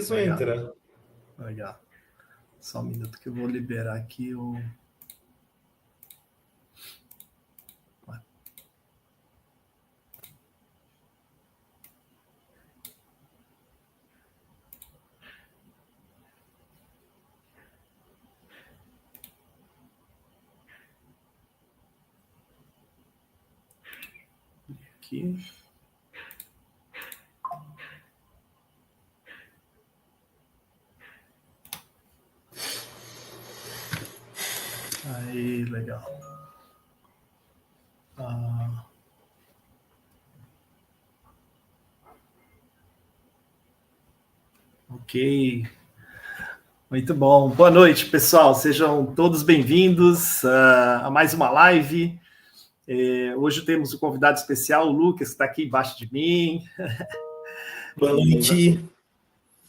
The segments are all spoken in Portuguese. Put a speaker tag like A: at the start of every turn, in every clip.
A: começou a entrar.
B: Legal. Só um minuto que eu vou liberar aqui o... Aqui. Aí, legal. Ok. Muito bom. Boa noite, pessoal. Sejam todos bem-vindos a mais uma live. Hoje temos um convidado especial, o Lucas, que está aqui embaixo de mim.
A: Boa noite.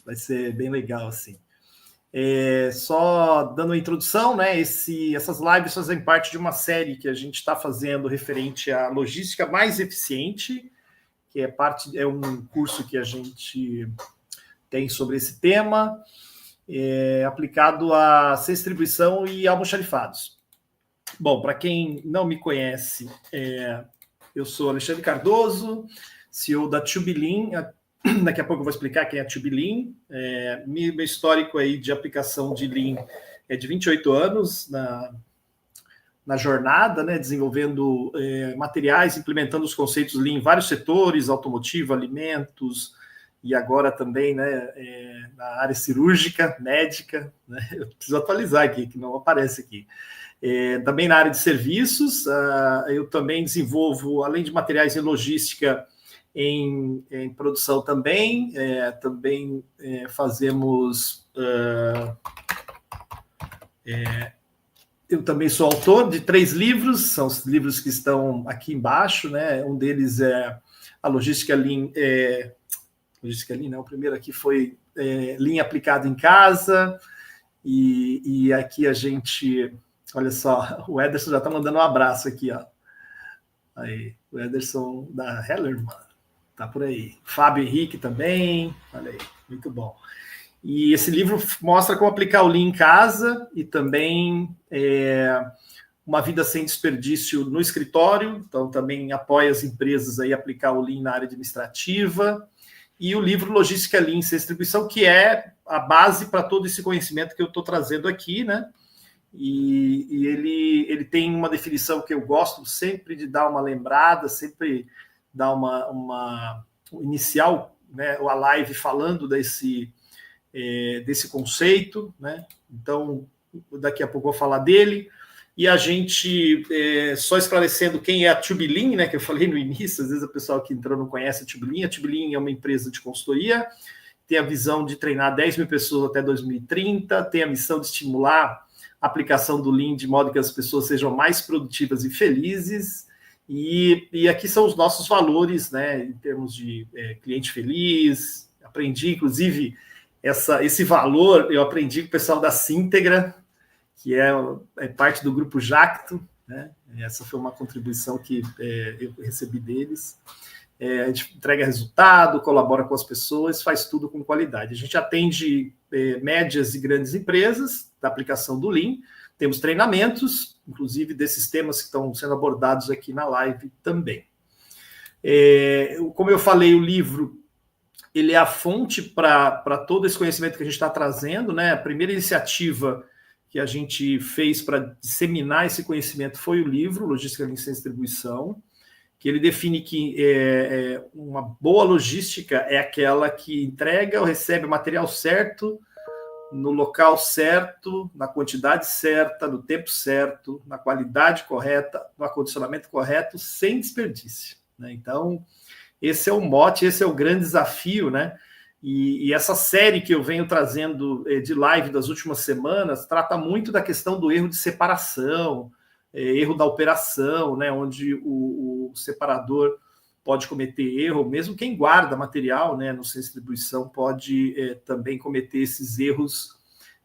B: Vai ser bem legal, assim. Só dando uma introdução, né? Essas lives fazem parte de uma série que a gente está fazendo referente à logística mais eficiente, que é um curso que a gente tem sobre esse tema, aplicado à distribuição e almoxarifados. Bom, para quem não me conhece, eu sou Alexandre Cardoso, CEO da Tubelim. Daqui a pouco eu vou explicar quem é a Tubelim. Meu histórico aí de aplicação de Lean é de 28 anos na jornada, né, desenvolvendo materiais, implementando os conceitos Lean em vários setores, automotivo, alimentos, e agora também, né, na área cirúrgica, médica, né? Eu preciso atualizar aqui, que não aparece aqui. Também na área de serviços, eu também desenvolvo, além de materiais em logística, em produção também. Também fazemos... eu também sou autor de 3 livros, são os livros que estão aqui embaixo, né? Um deles é a Logística Lean... Logística Lean, não, o primeiro aqui foi Lean aplicado em casa, e aqui a gente... Olha só, o Ederson já está mandando um abraço aqui, ó. Aí, o Ederson da Hellerman, tá por aí. Fábio Henrique também, olha aí, muito bom. E esse livro mostra como aplicar o Lean em casa e também uma vida sem desperdício no escritório, então também apoia as empresas aí a aplicar o Lean na área administrativa. E o livro Logística Lean sem Distribuição, que é a base para todo esse conhecimento que eu estou trazendo aqui, né? E ele tem uma definição que eu gosto sempre de dar uma lembrada, sempre dar uma inicial, né, a live falando desse conceito, né? Então, daqui a pouco eu vou falar dele. E a gente, só esclarecendo quem é a Tubelim, né, que eu falei no início, às vezes o pessoal que entrou não conhece a Tubelim. A Tubelim é uma empresa de consultoria, tem a visão de treinar 10 mil pessoas até 2030, tem a missão de estimular a aplicação do Lean de modo que as pessoas sejam mais produtivas e felizes. E aqui são os nossos valores, né, em termos de cliente feliz. Aprendi, inclusive, esse valor, eu aprendi com o pessoal da Síntegra, que é parte do grupo Jacto, né? Essa foi uma contribuição que eu recebi deles. A gente entrega resultado, colabora com as pessoas, faz tudo com qualidade. A gente atende médias e grandes empresas da aplicação do Lean, temos treinamentos, inclusive desses temas que estão sendo abordados aqui na live também. Como eu falei, o livro ele é a fonte para todo esse conhecimento que a gente está trazendo, né? A primeira iniciativa que a gente fez para disseminar esse conhecimento foi o livro Logística Lean sem Distribuição, que ele define que uma boa logística é aquela que entrega ou recebe o material certo, no local certo, na quantidade certa, no tempo certo, na qualidade correta, no acondicionamento correto, sem desperdício, né? Então, esse é o mote, esse é o grande desafio, né? E essa série que eu venho trazendo de live das últimas semanas trata muito da questão do erro de separação, erro da operação, né? Onde o separador pode cometer erro, mesmo quem guarda material, né, no centro de distribuição pode também cometer esses erros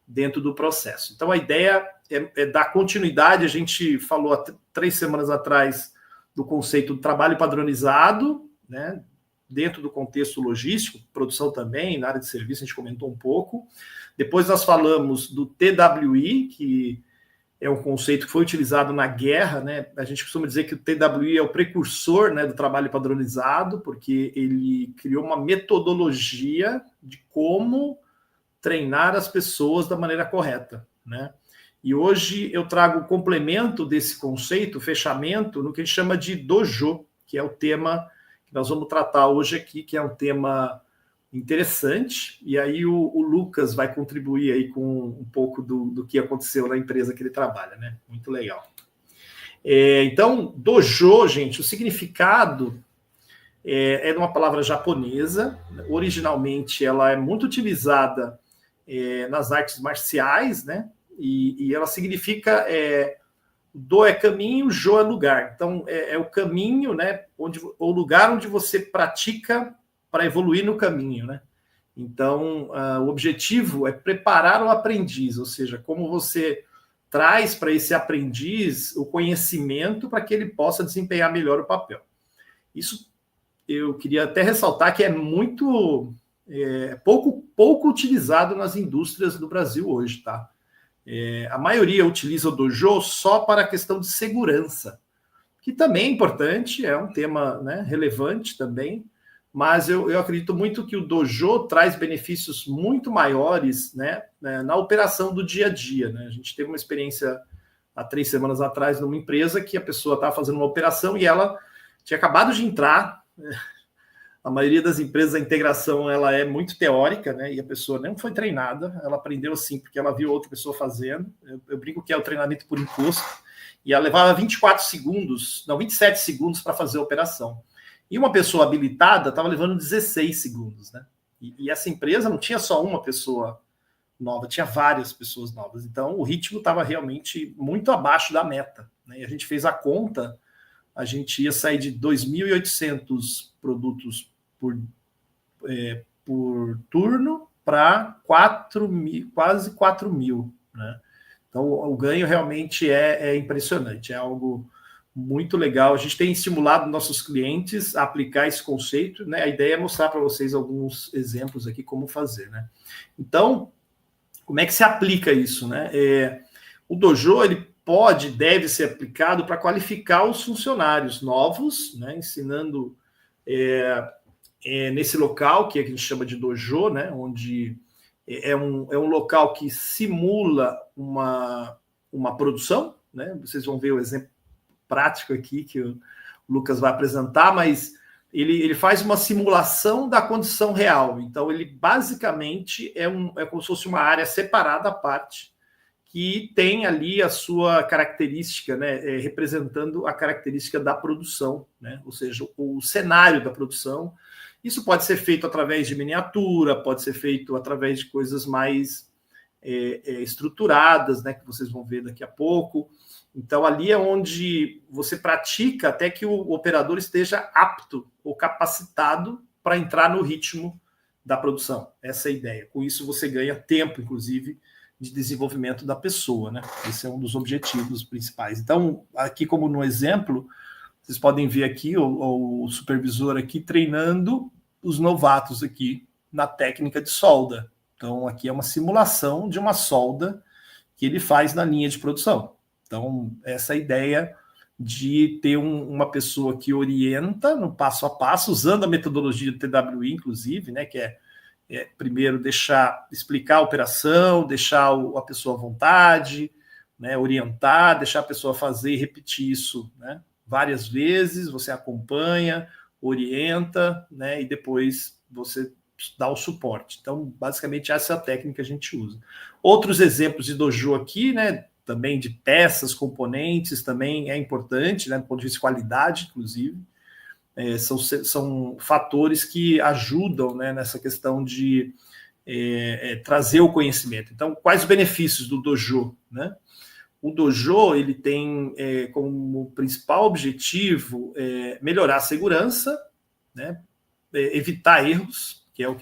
B: dentro do processo. Então, a ideia é dar continuidade. A gente falou há 3 semanas atrás do conceito do trabalho padronizado, né, dentro do contexto logístico, produção também, na área de serviço a gente comentou um pouco. Depois nós falamos do TWI, que é um conceito que foi utilizado na guerra, né? A gente costuma dizer que o TWI é o precursor, né, do trabalho padronizado, porque ele criou uma metodologia de como treinar as pessoas da maneira correta, né? E hoje eu trago o complemento desse conceito, o fechamento, no que a gente chama de dojo, que é o tema que nós vamos tratar hoje aqui, que é um tema interessante, e aí o Lucas vai contribuir aí com um pouco do que aconteceu na empresa que ele trabalha, né? Muito legal. Então, dojo, gente, o significado é de uma palavra japonesa. Originalmente, ela é muito utilizada nas artes marciais, né? E ela significa do é caminho, jo é lugar. Então, é o caminho, né? O lugar onde você pratica para evoluir no caminho, né? Então, o objetivo é preparar o aprendiz, ou seja, como você traz para esse aprendiz o conhecimento para que ele possa desempenhar melhor o papel. Isso eu queria até ressaltar que é muito pouco utilizado nas indústrias do Brasil hoje, tá? A maioria utiliza o dojo só para a questão de segurança, que também é importante, é um tema, né, relevante também, mas eu acredito muito que o dojo traz benefícios muito maiores, né, na operação do dia a dia, né? A gente teve uma experiência há 3 semanas atrás numa empresa que a pessoa estava fazendo uma operação e ela tinha acabado de entrar. A maioria das empresas, a integração ela é muito teórica, né? E a pessoa não foi treinada, ela aprendeu assim porque ela viu outra pessoa fazendo. Eu brinco que é o treinamento por imposto, e ela levava 27 segundos para fazer a operação. E uma pessoa habilitada estava levando 16 segundos, né? E essa empresa não tinha só uma pessoa nova, tinha várias pessoas novas. Então, o ritmo estava realmente muito abaixo da meta, né? E a gente fez a conta, a gente ia sair de 2.800 produtos por turno para quase 4.000, né? Então, o ganho realmente é impressionante, é algo muito legal. A gente tem estimulado nossos clientes a aplicar esse conceito, né? A ideia é mostrar para vocês alguns exemplos aqui como fazer, né? Então, como é que se aplica isso, né? O dojo, ele deve ser aplicado para qualificar os funcionários novos, né? Ensinando nesse local que a gente chama de dojo, né? Onde é um local que simula uma produção, né? Vocês vão ver o exemplo prático aqui que o Lucas vai apresentar, mas ele faz uma simulação da condição real. Então, ele basicamente é como se fosse uma área separada à parte, que tem ali a sua característica, né, representando a característica da produção, né? Ou seja, o cenário da produção. Isso pode ser feito através de miniatura, pode ser feito através de coisas mais estruturadas, né, que vocês vão ver daqui a pouco. Então, ali é onde você pratica até que o operador esteja apto ou capacitado para entrar no ritmo da produção. Essa é a ideia. Com isso, você ganha tempo, inclusive, de desenvolvimento da pessoa, né? Esse é um dos objetivos principais. Então, aqui como no exemplo, vocês podem ver aqui o supervisor aqui treinando os novatos aqui na técnica de solda. Então, aqui é uma simulação de uma solda que ele faz na linha de produção. Então, essa é a ideia de ter uma pessoa que orienta no passo a passo, usando a metodologia do TWI, inclusive, né, que é primeiro explicar a operação, deixar a pessoa à vontade, né, orientar, deixar a pessoa fazer e repetir isso, né, várias vezes, você acompanha, orienta, né, e depois você dá o suporte. Então, basicamente, essa é a técnica que a gente usa. Outros exemplos de dojo aqui, né, também de peças, componentes, também é importante, né, do ponto de vista de qualidade, inclusive. São fatores que ajudam, né, nessa questão de trazer o conhecimento. Então, quais os benefícios do dojo, né? O dojo ele tem como principal objetivo melhorar a segurança, né, evitar erros, que é o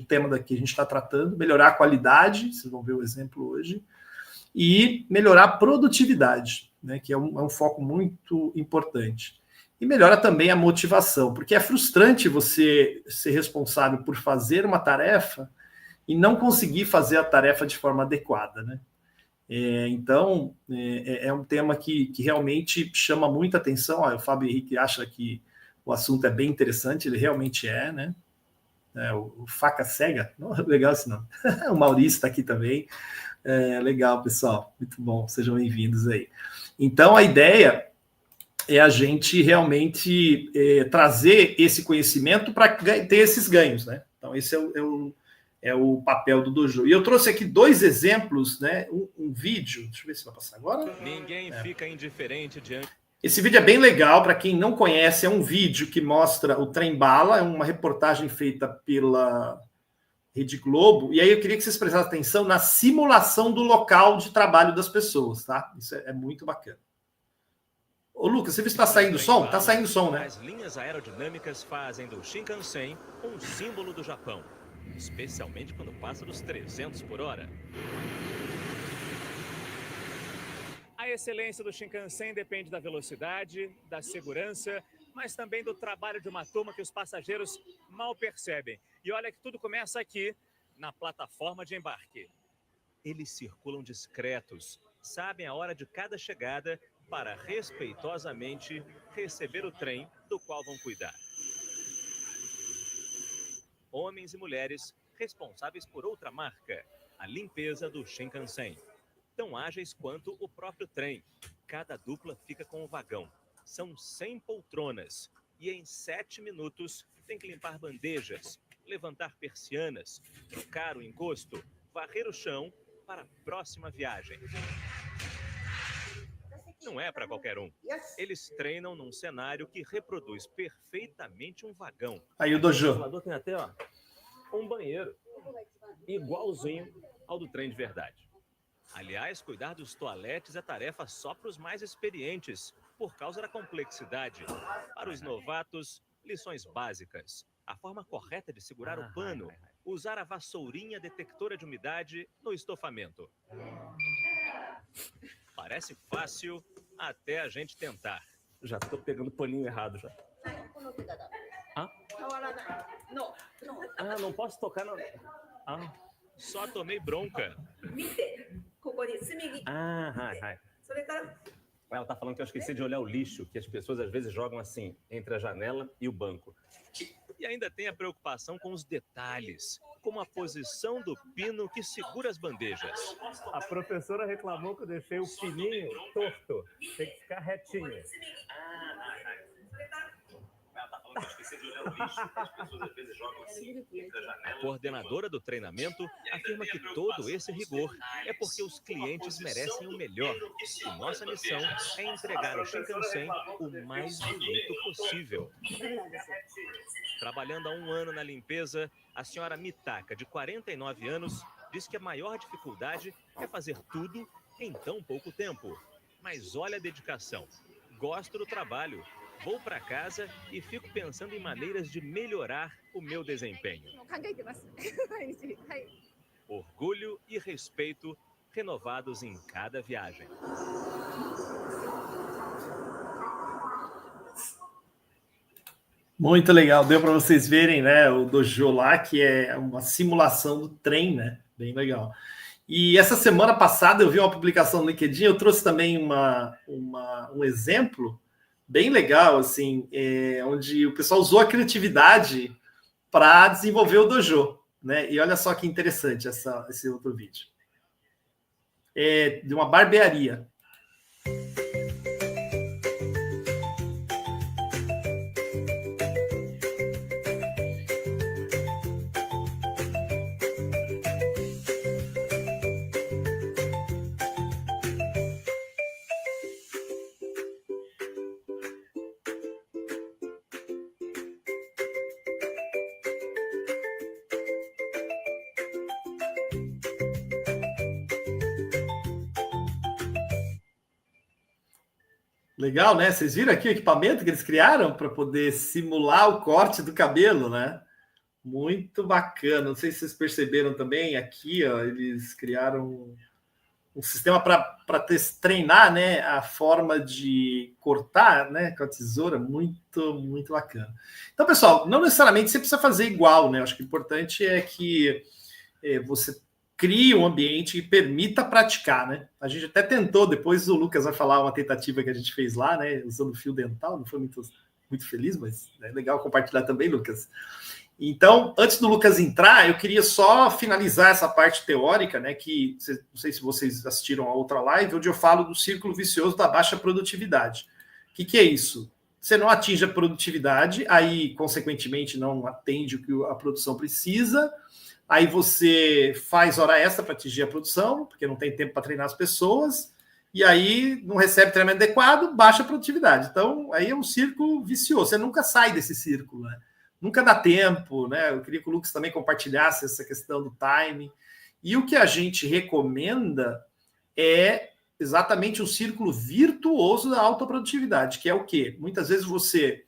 B: tema que a gente está tratando, melhorar a qualidade, vocês vão ver o exemplo hoje, e melhorar a produtividade, né, que é um foco muito importante. e melhora também a motivação, porque é frustrante você ser responsável por fazer uma tarefa e não conseguir fazer a tarefa de forma adequada, né? Então, é um tema que realmente chama muita atenção. O Fábio Henrique acha que o assunto é bem interessante, ele realmente é, né? O Faca Cega, legal esse nome. O Maurício está aqui também. Legal, pessoal, muito bom, sejam bem-vindos aí. Então, a ideia é a gente realmente trazer esse conhecimento para ter esses ganhos, né? Então, esse é o papel do Dojo. E eu trouxe aqui 2 exemplos, né? Um vídeo, deixa eu ver se vai passar agora.
C: Ninguém fica indiferente diante.
B: Esse vídeo é bem legal, para quem não conhece, é um vídeo que mostra o trem bala, é uma reportagem feita pela Rede Globo, e aí eu queria que vocês prestassem atenção na simulação do local de trabalho das pessoas, tá? Isso é muito bacana. Ô, Lucas, você viu se está saindo som? Está saindo som, né?
C: As linhas aerodinâmicas fazem do Shinkansen um símbolo do Japão, especialmente quando passa dos 300 por hora. A excelência do Shinkansen depende da velocidade, da segurança, mas também do trabalho de uma turma que os passageiros mal percebem. E olha que tudo começa aqui, na plataforma de embarque. Eles circulam discretos, sabem a hora de cada chegada para respeitosamente receber o trem do qual vão cuidar. Homens e mulheres responsáveis por outra marca, a limpeza do Shinkansen. Tão ágeis quanto o próprio trem. Cada dupla fica com um vagão. São 100 poltronas e em 7 minutos tem que limpar bandejas, levantar persianas, trocar o encosto, varrer o chão para a próxima viagem. Não é para qualquer um. Eles treinam num cenário que reproduz perfeitamente um vagão.
B: Aí o Dojo.
C: O simulador tem até um banheiro igualzinho ao do trem de verdade. Aliás, cuidar dos toaletes é tarefa só para os mais experientes, por causa da complexidade. Para os novatos, lições básicas. A forma correta de segurar o pano. Usar a vassourinha detectora de umidade no estofamento. Parece fácil até a gente tentar. Já estou pegando o paninho errado já. Não posso tocar no... Só tomei bronca. Ela tá falando que eu esqueci de olhar o lixo, que as pessoas às vezes jogam assim, entre a janela e o banco. E ainda tem a preocupação com os detalhes, como a posição do pino que segura as bandejas. A professora reclamou que eu deixei o pininho torto. Tem que ficar retinho. A coordenadora do treinamento afirma que todo esse rigor é porque os clientes merecem o melhor. E nossa missão é entregar o Shinkansen o mais bonito possível. Trabalhando há 1 ano na limpeza, a senhora Mitaka, de 49 anos, diz que a maior dificuldade é fazer tudo em tão pouco tempo. Mas olha a dedicação. Gosto do trabalho. Vou para casa e fico pensando em maneiras de melhorar o meu desempenho. Orgulho e respeito renovados em cada viagem.
B: Muito legal, deu para vocês verem, né? O Dojo lá, que é uma simulação do trem, né? Bem legal. E essa semana passada eu vi uma publicação no LinkedIn, eu trouxe também um exemplo bem legal, assim, onde o pessoal usou a criatividade para desenvolver o Dojo, né? E olha só que interessante esse outro vídeo. É de uma barbearia. Legal, né? Vocês viram aqui o equipamento que eles criaram para poder simular o corte do cabelo, né? Muito bacana. Não sei se vocês perceberam também aqui, ó, eles criaram sistema para treinar, né, a forma de cortar, né, com a tesoura, muito, muito bacana. Então, pessoal, não necessariamente você precisa fazer igual, né? Eu acho que o importante é que você crie um ambiente que permita praticar, né? A gente até tentou, depois o Lucas vai falar uma tentativa que a gente fez lá, né, usando fio dental, não foi muito feliz, mas é legal compartilhar também, Lucas. Então, antes do Lucas entrar, eu queria só finalizar essa parte teórica, né? Que não sei se vocês assistiram a outra live, onde eu falo do círculo vicioso da baixa produtividade. O que é isso? Você não atinge a produtividade, aí, consequentemente, não atende o que a produção precisa. Aí você faz hora extra para atingir a produção, porque não tem tempo para treinar as pessoas, e aí não recebe treinamento adequado, baixa a produtividade. Então, aí é um círculo vicioso. Você nunca sai desse círculo, né? Nunca dá tempo, né? Eu queria que o Lucas também compartilhasse essa questão do timing. E o que a gente recomenda é exatamente o círculo virtuoso da autoprodutividade, que é o quê? Muitas vezes você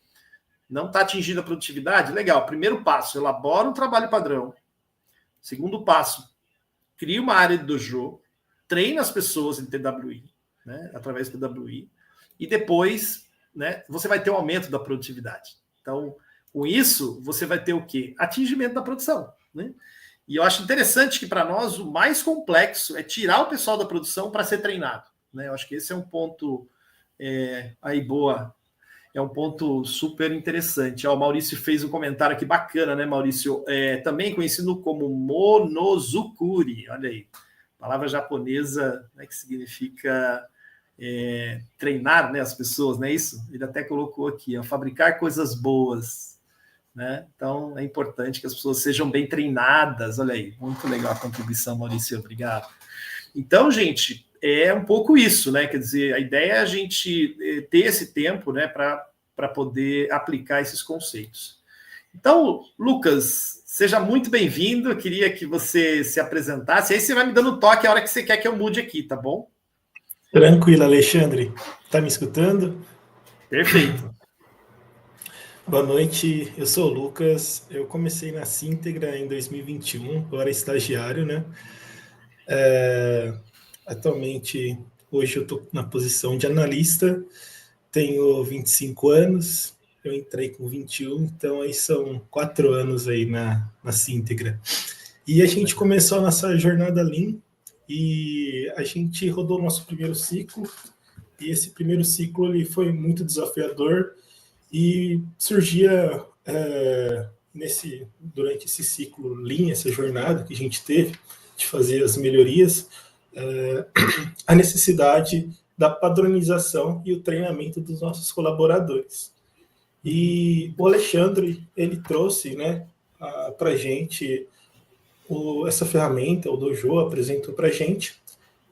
B: não está atingindo a produtividade. Legal, primeiro passo, elabora um trabalho padrão. Segundo passo, cria uma área de dojo, treina as pessoas em TWI, né? Através do TWI, e depois, né, você vai ter um aumento da produtividade. Então, com isso, você vai ter o quê? Atingimento da produção, né? E eu acho interessante que, para nós, o mais complexo é tirar o pessoal da produção para ser treinado, né? Eu acho que esse é um ponto aí boa, é um ponto super interessante. Ó, o Maurício fez um comentário aqui bacana, né, Maurício? Também conhecido como monozukuri, olha aí, palavra japonesa, né, que significa treinar, né, as pessoas, não é isso? Ele até colocou aqui, ó, fabricar coisas boas. Né? Então, é importante que as pessoas sejam bem treinadas. Olha aí, muito legal a contribuição, Maurício, obrigado. Então, gente, é um pouco isso, né? Quer dizer, a ideia é a gente ter esse tempo, né, para poder aplicar esses conceitos. Então, Lucas, seja muito bem-vindo. Eu queria que você se apresentasse. Aí você vai me dando toque a hora que você quer que eu mude aqui, tá bom?
A: Tranquilo, Alexandre. Tá me escutando?
B: Perfeito.
A: Boa noite, eu sou o Lucas. Eu comecei na Síntegra em 2021, eu era estagiário, né? Atualmente, hoje eu estou na posição de analista, tenho 25 anos, eu entrei com 21, então aí são 4 anos aí na Síntegra. E a gente começou a nossa jornada Lean e a gente rodou o nosso primeiro ciclo, e esse primeiro ciclo ele foi muito desafiador, e surgia durante esse ciclo Lean, essa jornada que a gente teve de fazer as melhorias, a necessidade da padronização e o treinamento dos nossos colaboradores. E o Alexandre, ele trouxe, né, para a gente essa ferramenta, o Dojo apresentou para a gente,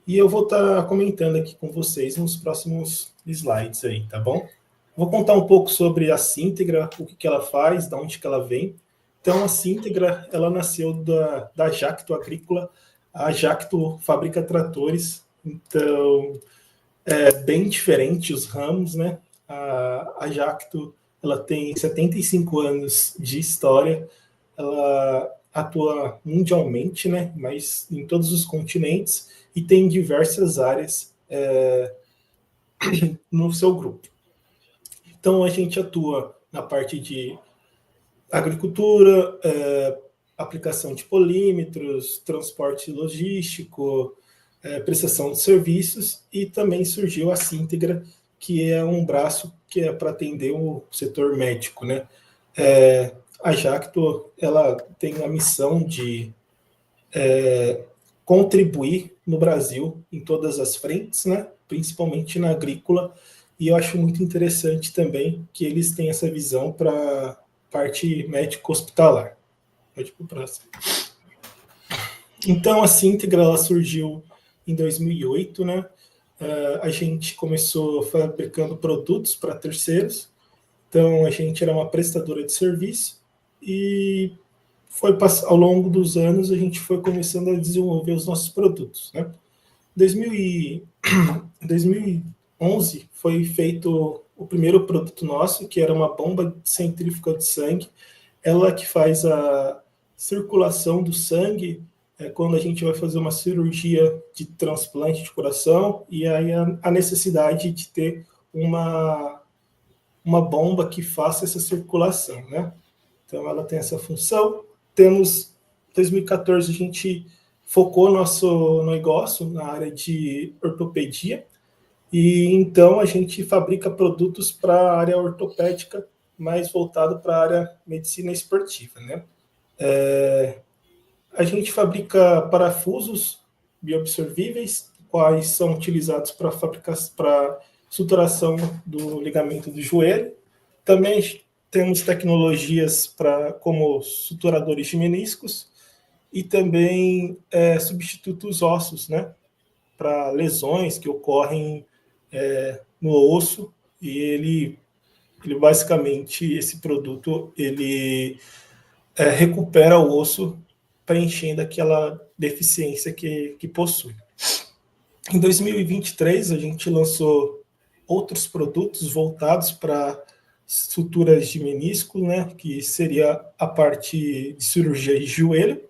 A: e eu vou estar comentando aqui com vocês nos próximos slides aí, tá bom? Vou contar um pouco sobre a Síntegra, o que ela faz, de onde que ela vem. Então, a Síntegra, ela nasceu da Jacto Agrícola. A Jacto fabrica tratores, então é bem diferente os ramos, né? A Jacto, ela tem 75 anos de história, ela atua mundialmente, né? Mas em todos os continentes, e tem diversas áreas no seu grupo. Então, a gente atua na parte de agricultura, aplicação de polímetros, transporte logístico, prestação de serviços, e também surgiu a Síntegra, que é um braço que é para atender o setor médico, né? A Jacto, ela tem a missão de contribuir no Brasil em todas as frentes, né? Principalmente na agrícola. E eu acho muito interessante também que eles têm essa visão para a parte médico-hospitalar. Pode ir para o próximo. Então, a Síntegra, ela surgiu em 2008, né? A gente começou fabricando produtos para terceiros. Então, a gente era uma prestadora de serviço e ao longo dos anos a gente foi começando a desenvolver os nossos produtos, né? Em 2011 foi feito o primeiro produto nosso, que era uma bomba centrífuga de sangue, ela que faz a circulação do sangue quando a gente vai fazer uma cirurgia de transplante de coração, e aí a necessidade de ter uma bomba que faça essa circulação, né? Então, ela tem essa função. Temos, em 2014, a gente focou nosso negócio na área de ortopedia, e então a gente fabrica produtos para a área ortopédica, mais voltado para a área medicina esportiva, né? A gente fabrica parafusos bioabsorvíveis, quais são utilizados para suturação do ligamento do joelho. Também temos tecnologias como suturadores de meniscos e também substitutos ósseos, né, para lesões que ocorrem no osso, e ele basicamente, esse produto, ele recupera o osso, preenchendo aquela deficiência que possui. Em 2023, a gente lançou outros produtos voltados para suturas de menisco, né, que seria a parte de cirurgia de joelho,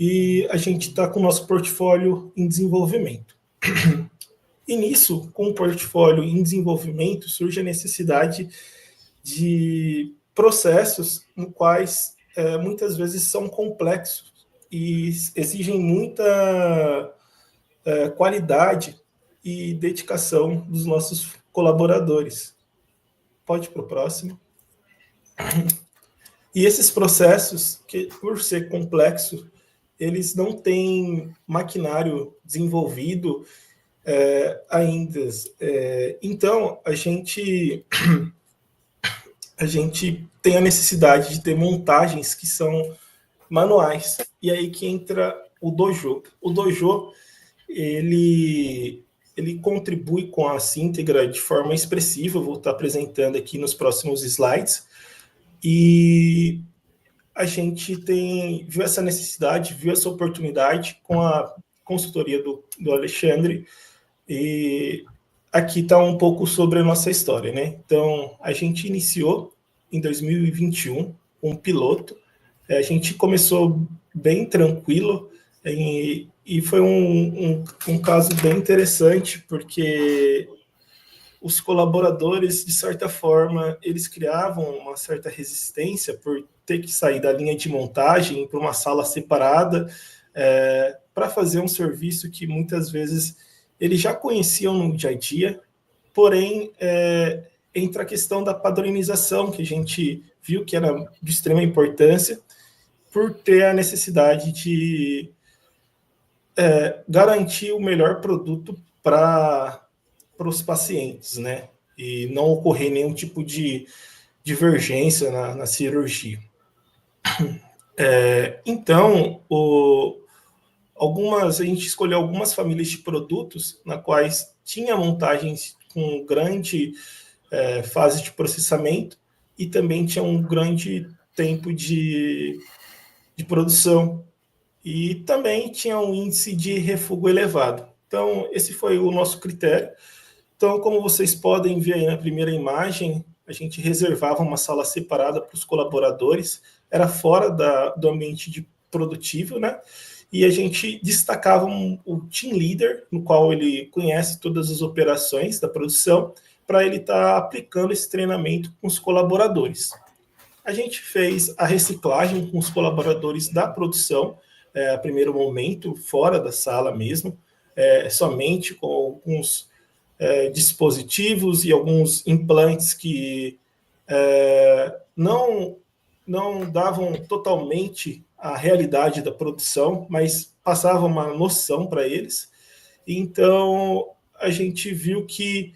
A: e a gente está com o nosso portfólio em desenvolvimento. E nisso, com o portfólio em desenvolvimento, surge a necessidade de processos no quais muitas vezes são complexos e exigem muita qualidade e dedicação dos nossos colaboradores. Pode ir para o próximo. E esses processos, que por ser complexo, eles não têm maquinário desenvolvido ainda. Então, a gente tem a necessidade de ter montagens que são manuais. E aí que entra o dojo. O dojo, ele contribui com a Syntegra de forma expressiva. Eu vou estar apresentando aqui nos próximos slides. E a gente viu essa necessidade, viu essa oportunidade com a consultoria do Alexandre. E aqui está um pouco sobre a nossa história, né? Então, a gente iniciou em 2021 um piloto. A gente começou bem tranquilo e foi um caso bem interessante, porque os colaboradores, de certa forma, eles criavam uma certa resistência por ter que sair da linha de montagem para uma sala separada para fazer um serviço que muitas vezes eles já conheciam no dia a dia, porém, entra a questão da padronização, que a gente viu que era de extrema importância, por ter a necessidade de garantir o melhor produto para os pacientes, né? E não ocorrer nenhum tipo de divergência na cirurgia. Então, a gente escolheu algumas famílias de produtos na quais tinha montagens com grande fase de processamento e também tinha um grande tempo de produção, e também tinha um índice de refúgio elevado. Então, esse foi o nosso critério. Então, como vocês podem ver aí na primeira imagem, a gente reservava uma sala separada para os colaboradores, era fora do ambiente produtivo, né? E a gente destacava o team leader, no qual ele conhece todas as operações da produção, para ele estar aplicando esse treinamento com os colaboradores. A gente fez a reciclagem com os colaboradores da produção, a primeiro momento, fora da sala mesmo, somente com alguns dispositivos e alguns implantes que não davam totalmente a realidade da produção, mas passavam uma noção para eles. Então, a gente viu que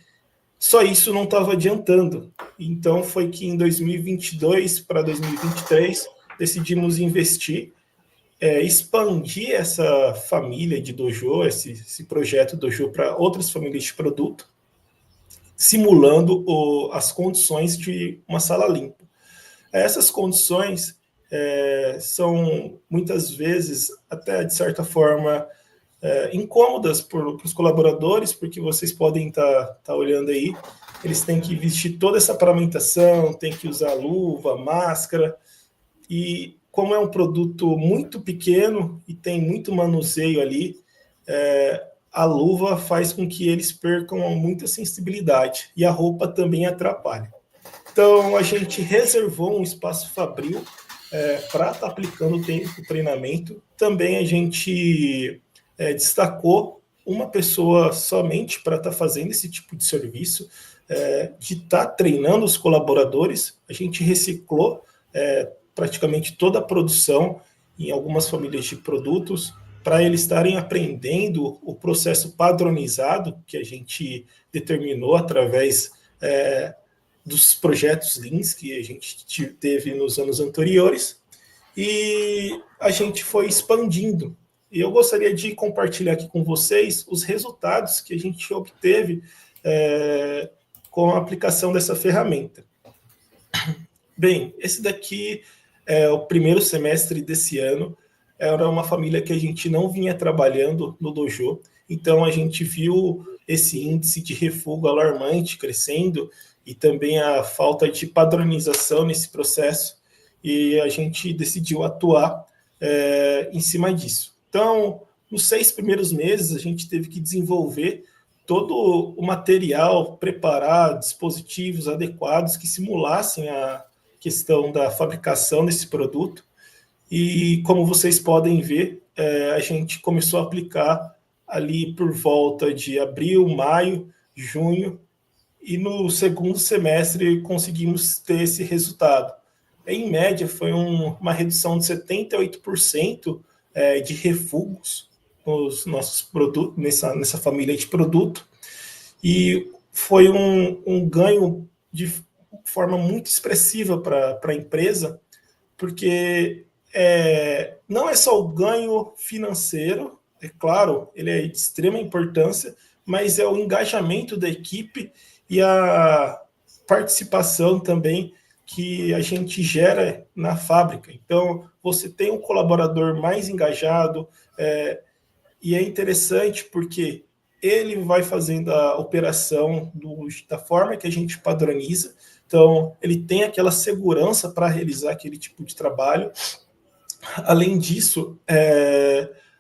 A: só isso não estava adiantando. Então, foi que em 2022 para 2023, decidimos investir, expandir essa família de dojo, esse projeto dojo para outras famílias de produto, simulando as condições de uma sala limpa. Essas condições são, muitas vezes, até de certa forma, incômodas para os colaboradores, porque vocês podem estar olhando aí, eles têm que vestir toda essa paramentação, têm que usar luva, máscara, e como é um produto muito pequeno e tem muito manuseio ali, a luva faz com que eles percam muita sensibilidade e a roupa também atrapalha. Então, a gente reservou um espaço fabril para estar aplicando o treinamento. Também a gente destacou uma pessoa somente para estar fazendo esse tipo de serviço, de estar treinando os colaboradores. A gente reciclou praticamente toda a produção em algumas famílias de produtos, para eles estarem aprendendo o processo padronizado que a gente determinou através dos projetos Leans que a gente teve nos anos anteriores, e a gente foi expandindo. E eu gostaria de compartilhar aqui com vocês os resultados que a gente obteve com a aplicação dessa ferramenta. Bem, esse daqui é o primeiro semestre desse ano. Era uma família que a gente não vinha trabalhando no dojo, então a gente viu esse índice de refúgio alarmante crescendo e também a falta de padronização nesse processo, e a gente decidiu atuar em cima disso. Então, nos 6 primeiros meses, a gente teve que desenvolver todo o material, preparar dispositivos adequados que simulassem a questão da fabricação desse produto. E como vocês podem ver, a gente começou a aplicar ali por volta de abril, maio, junho, e no segundo semestre conseguimos ter esse resultado. Em média, foi uma redução de 78% de refugos nos nossos produtos, nessa família de produto, e foi um ganho de forma muito expressiva para a empresa, porque não é só o ganho financeiro, é claro, ele é de extrema importância, mas é o engajamento da equipe e a participação também que a gente gera na fábrica. Então, você tem um colaborador mais engajado, e é interessante porque ele vai fazendo a operação da forma que a gente padroniza, então ele tem aquela segurança para realizar aquele tipo de trabalho. Além disso,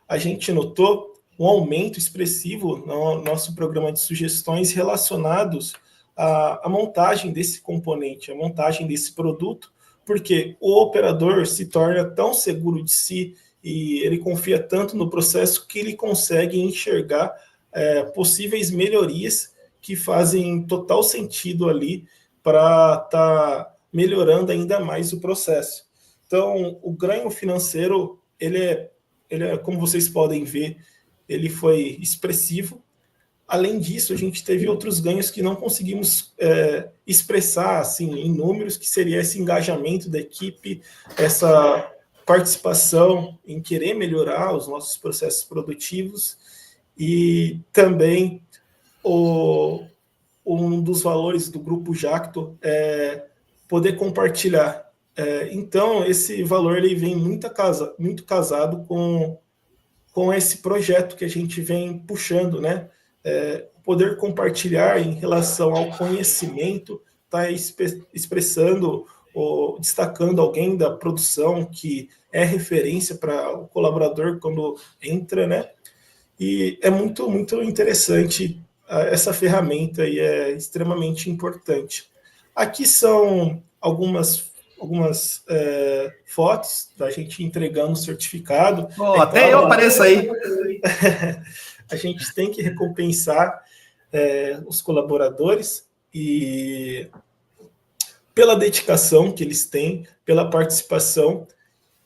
A: a gente notou um aumento expressivo no nosso programa de sugestões relacionados à montagem desse componente, à montagem desse produto, porque o operador se torna tão seguro de si e ele confia tanto no processo que ele consegue enxergar possíveis melhorias que fazem total sentido ali para estar melhorando ainda mais o processo. Então, o ganho financeiro, ele é, como vocês podem ver, ele foi expressivo. Além disso, a gente teve outros ganhos que não conseguimos expressar assim, em números, que seria esse engajamento da equipe, essa participação em querer melhorar os nossos processos produtivos, e também um dos valores do Grupo Jacto é poder compartilhar. Então, esse valor ele vem muito casado com esse projeto que a gente vem puxando, né? Poder compartilhar em relação ao conhecimento, tá expressando ou destacando alguém da produção que é referência para o colaborador quando entra, né? E é muito, muito interessante essa ferramenta e é extremamente importante. Aqui são algumas fotos da gente entregando o certificado.
B: Até eu apareço aí.
A: A gente tem que recompensar os colaboradores e pela dedicação que eles têm, pela participação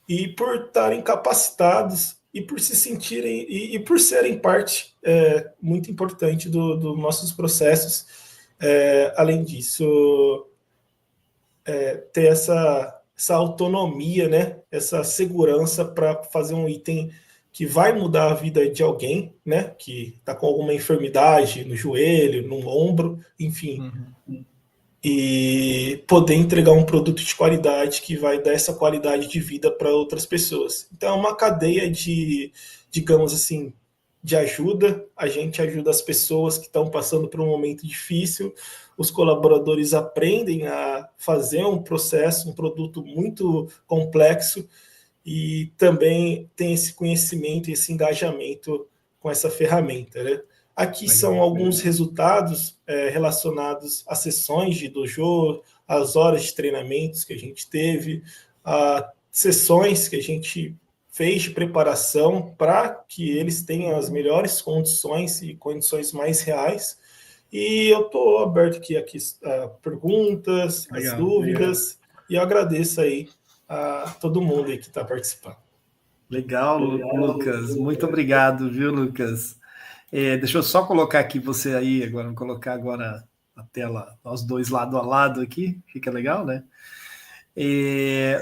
A: e por estarem capacitados e por se sentirem e por serem parte muito importante dos nossos processos. Além disso, ter essa autonomia, né? Essa segurança para fazer um item que vai mudar a vida de alguém, né? Que está com alguma enfermidade no joelho, no ombro, enfim. E poder entregar um produto de qualidade que vai dar essa qualidade de vida para outras pessoas. Então, é uma cadeia de, digamos assim, de ajuda. A gente ajuda as pessoas que estão passando por um momento difícil. Os colaboradores aprendem a fazer um processo, um produto muito complexo, e também tem esse conhecimento e esse engajamento com essa ferramenta, né? Aqui são alguns resultados relacionados às sessões de dojo, às horas de treinamentos que a gente teve, a sessões que a gente fez de preparação para que eles tenham as melhores condições e condições mais reais. E eu estou aberto aqui a perguntas, as dúvidas, e eu agradeço aí a todo mundo aí que está participando.
B: Legal, Lucas. Muito obrigado, viu, Lucas? Deixa eu só colocar aqui você aí, agora, vou colocar agora a tela, nós dois lado a lado aqui, fica legal, né?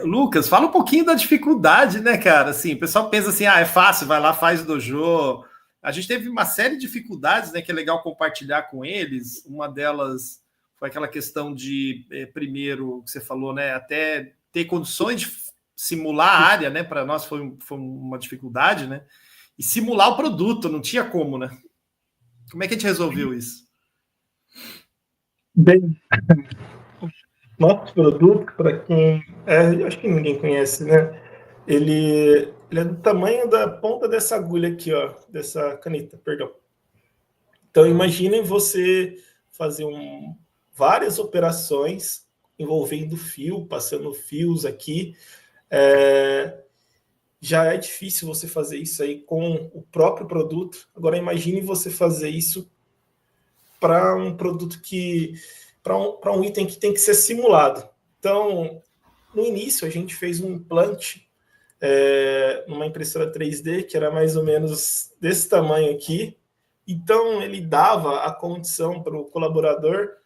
B: Lucas, fala um pouquinho da dificuldade, né, cara? Assim, o pessoal pensa assim, é fácil, vai lá, faz o dojo. A gente teve uma série de dificuldades, né, que é legal compartilhar com eles. Uma delas foi aquela questão de, primeiro, que você falou, né, até ter condições de simular a área, né, para nós foi uma dificuldade, né, e simular o produto, não tinha como, né? Como é que a gente resolveu isso?
A: Bem, nosso produto, para quem eu acho que ninguém conhece, né, ele é do tamanho da ponta dessa agulha aqui, ó, dessa caneta, perdão. Então, imaginem você fazer várias operações envolvendo fio, passando fios aqui. Já é difícil você fazer isso aí com o próprio produto. Agora, imagine você fazer isso para um produto para um item que tem que ser simulado. Então, no início, a gente fez um implante numa impressora 3D, que era mais ou menos desse tamanho aqui. Então, ele dava a condição para o colaborador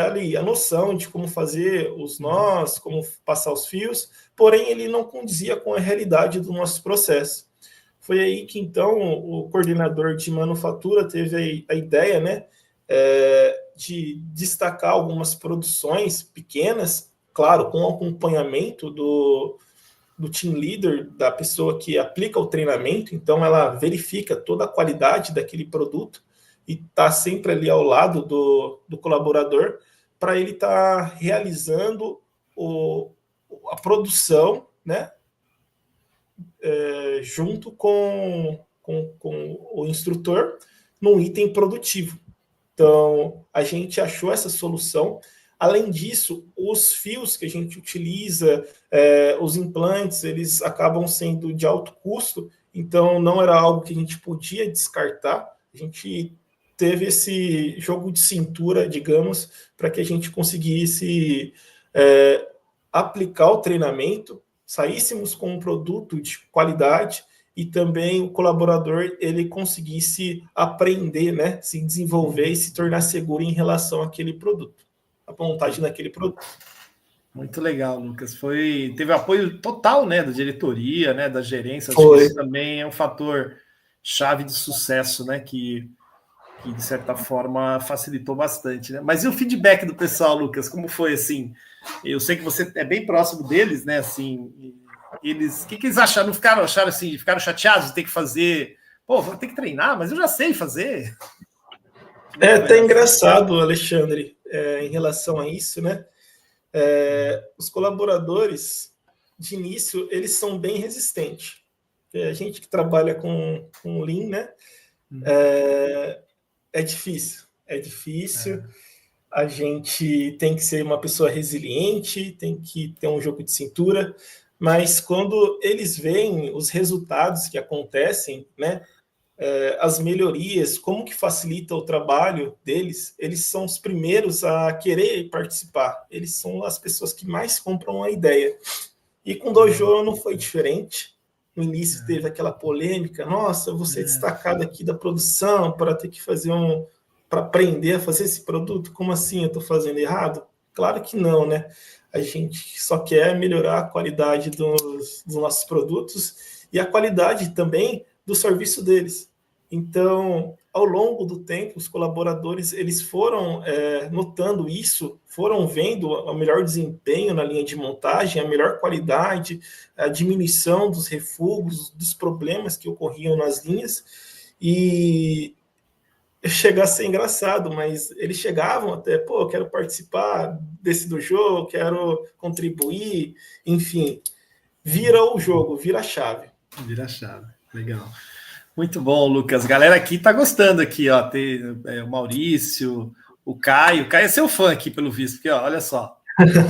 A: ali a noção de como fazer os nós, como passar os fios, porém ele não condizia com a realidade do nosso processo. Foi aí que, então, o coordenador de manufatura teve a ideia, né, de destacar algumas produções pequenas, claro, com acompanhamento do team leader, da pessoa que aplica o treinamento. Então ela verifica toda a qualidade daquele produto e está sempre ali ao lado do colaborador para ele estar realizando a produção, né, junto com o instrutor num item produtivo. Então a gente achou essa solução. Além disso, os fios que a gente utiliza, os implantes, eles acabam sendo de alto custo, então não era algo que a gente podia descartar. A gente teve esse jogo de cintura, digamos, para que a gente conseguisse aplicar o treinamento, saíssemos com um produto de qualidade e também o colaborador ele conseguisse aprender, né, se desenvolver e se tornar seguro em relação àquele produto. A vontade naquele produto.
B: Muito legal, Lucas. Teve apoio total, né, da diretoria, né, da gerência. Acho que isso também é um fator chave de sucesso, né, que de certa forma facilitou bastante, né? Mas e o feedback do pessoal, Lucas? Como foi assim? Eu sei que você é bem próximo deles, né? Assim, o que eles acharam? Não ficaram chateados de ter que fazer? Pô, vou ter que treinar, mas eu já sei fazer.
A: É até engraçado, Alexandre, em relação a isso, né? Os colaboradores, de início, eles são bem resistentes. A gente que trabalha com Lean, né? É difícil. A gente tem que ser uma pessoa resiliente, tem que ter um jogo de cintura, mas quando eles veem os resultados que acontecem, né? As melhorias, como que facilita o trabalho deles, eles são os primeiros a querer participar. Eles são as pessoas que mais compram a ideia. E com o dojo não foi diferente. No início teve aquela polêmica, nossa, eu vou ser destacado aqui da produção para ter que fazer para aprender a fazer esse produto, como assim eu estou fazendo errado? Claro que não, né? A gente só quer melhorar a qualidade dos nossos produtos e a qualidade também do serviço deles. Então, ao longo do tempo, os colaboradores eles foram notando isso, foram vendo o melhor desempenho na linha de montagem, a melhor qualidade, a diminuição dos refugos, dos problemas que ocorriam nas linhas, e chega a ser engraçado, mas eles chegavam até, eu quero participar desse dojo, quero contribuir, enfim. vira o jogo, vira a chave.
B: Vira a chave, legal. Muito bom, Lucas. Galera aqui tá gostando aqui, ó. Tem o Maurício, o Caio. O Caio é seu fã aqui, pelo visto, porque ó, olha só.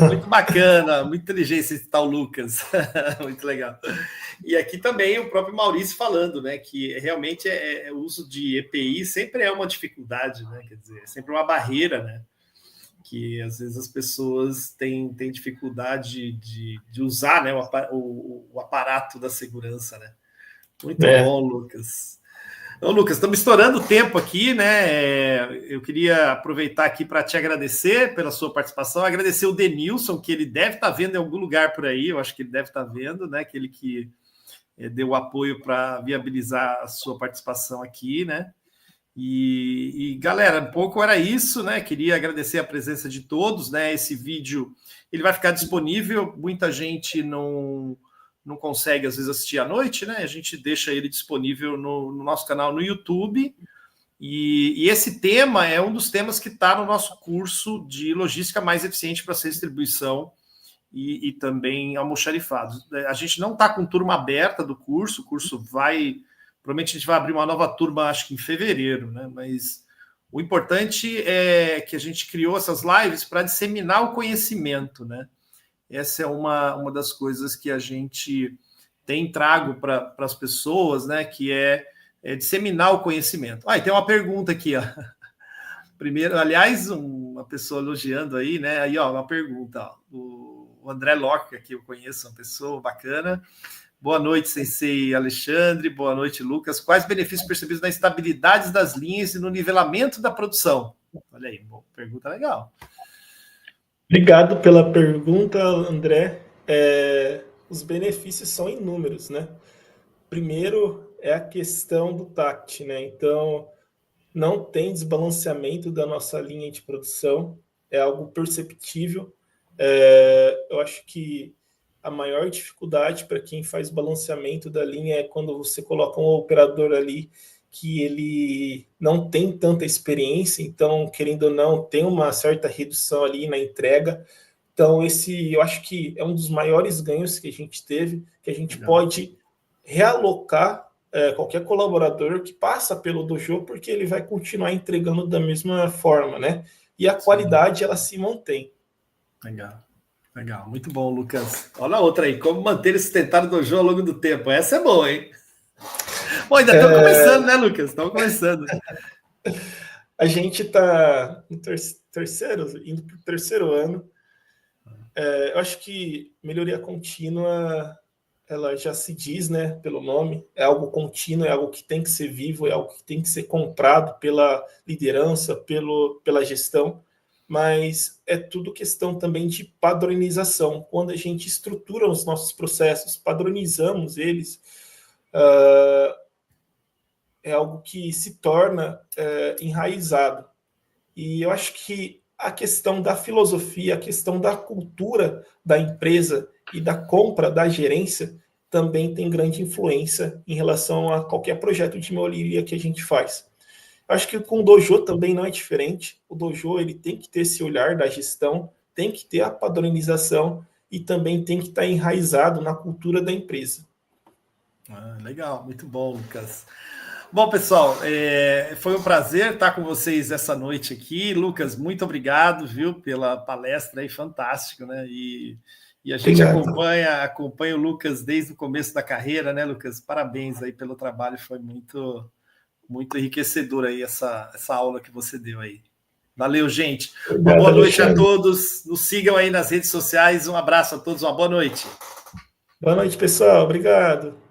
B: Muito bacana, muito inteligente esse tal Lucas. Muito legal. E aqui também o próprio Maurício falando, né? Que realmente o uso de EPI sempre é uma dificuldade, né? Quer dizer, é sempre uma barreira, né? Que às vezes as pessoas têm dificuldade de usar, né, o aparato da segurança, né? Muito bom, Lucas. Então, Lucas, estamos estourando o tempo aqui, né? Eu queria aproveitar aqui para te agradecer pela sua participação, agradecer o Denilson, que ele deve estar vendo em algum lugar por aí, eu acho que ele deve estar vendo, né? Aquele que deu apoio para viabilizar a sua participação aqui, né? E galera, um pouco era isso, né? Queria agradecer a presença de todos, né? Esse vídeo ele vai ficar disponível, muita gente não consegue às vezes assistir à noite, né? A gente deixa ele disponível no nosso canal no YouTube. E esse tema é um dos temas que está no nosso curso de logística mais eficiente para essa distribuição e também almoxarifados. A gente não está com turma aberta do curso, o curso vai. Provavelmente a gente vai abrir uma nova turma, acho que em fevereiro, né? Mas o importante é que a gente criou essas lives para disseminar o conhecimento, né? Essa é uma das coisas que a gente tem trago para as pessoas, né? Que é disseminar o conhecimento. E tem uma pergunta aqui, ó. Primeiro, aliás, uma pessoa elogiando aí, né? Aí, ó, uma pergunta, ó. O André Locke, que eu conheço, uma pessoa bacana. Boa noite, Sensei Alexandre. Boa noite, Lucas. Quais benefícios percebidos na estabilidade das linhas e no nivelamento da produção? Olha aí, bom, pergunta legal.
A: Obrigado pela pergunta, André. Os benefícios são inúmeros, né? Primeiro é a questão do TACT, né? Então, não tem desbalanceamento da nossa linha de produção, é algo perceptível. Eu acho que a maior dificuldade para quem faz balanceamento da linha é quando você coloca um operador ali que ele não tem tanta experiência, então, querendo ou não, tem uma certa redução ali na entrega. Então, eu acho que é um dos maiores ganhos que a gente teve, que a gente pode realocar qualquer colaborador que passa pelo dojo, porque ele vai continuar entregando da mesma forma, né? E a qualidade, ela se mantém.
B: Legal, muito bom, Lucas. Olha a outra aí, como manter esse sustentável dojo ao longo do tempo. Essa é boa, hein? Bom, ainda estamos começando, né, Lucas? Estamos começando.
A: A gente está no indo para o terceiro ano. Eu acho que melhoria contínua, ela já se diz, né, pelo nome, é algo contínuo, é algo que tem que ser vivo, é algo que tem que ser comprado pela liderança, pela gestão, mas é tudo questão também de padronização. Quando a gente estrutura os nossos processos, padronizamos eles, é algo que se torna enraizado. E eu acho que a questão da filosofia, a questão da cultura da empresa e da compra, da gerência, também tem grande influência em relação a qualquer projeto de melhoria que a gente faz. Acho que com o dojo também não é diferente. O dojo ele tem que ter esse olhar da gestão, tem que ter a padronização e também tem que estar enraizado na cultura da empresa.
B: Legal, muito bom, Lucas. Bom, pessoal, foi um prazer estar com vocês essa noite aqui. Lucas, muito obrigado, viu, pela palestra aí, fantástico, né? E a gente acompanha o Lucas desde o começo da carreira, né, Lucas? Parabéns aí pelo trabalho, foi muito enriquecedor aí essa aula que você deu aí. Valeu, gente. Obrigado, uma boa noite a todos. Nos sigam aí nas redes sociais. Um abraço a todos, uma boa noite.
A: Boa noite, pessoal. Obrigado.